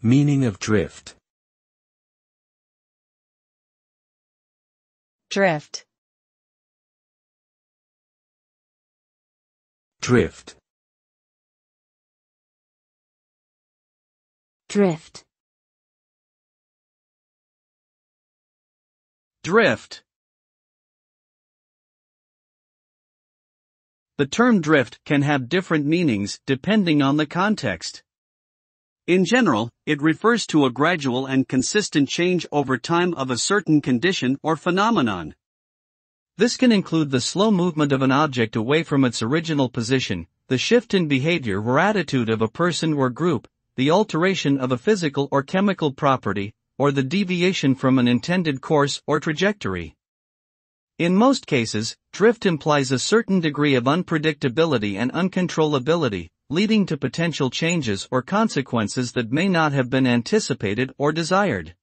Meaning of drift. Drift. Drift. Drift. Drift. The term drift can have different meanings depending on the context. In general, it refers to a gradual and consistent change over time of a certain condition or phenomenon. This can include the slow movement of an object away from its original position, the shift in behavior or attitude of a person or group, the alteration of a physical or chemical property, or the deviation from an intended course or trajectory. In most cases, drift implies a certain degree of unpredictability and uncontrollability, leading to potential changes or consequences that may not have been anticipated or desired.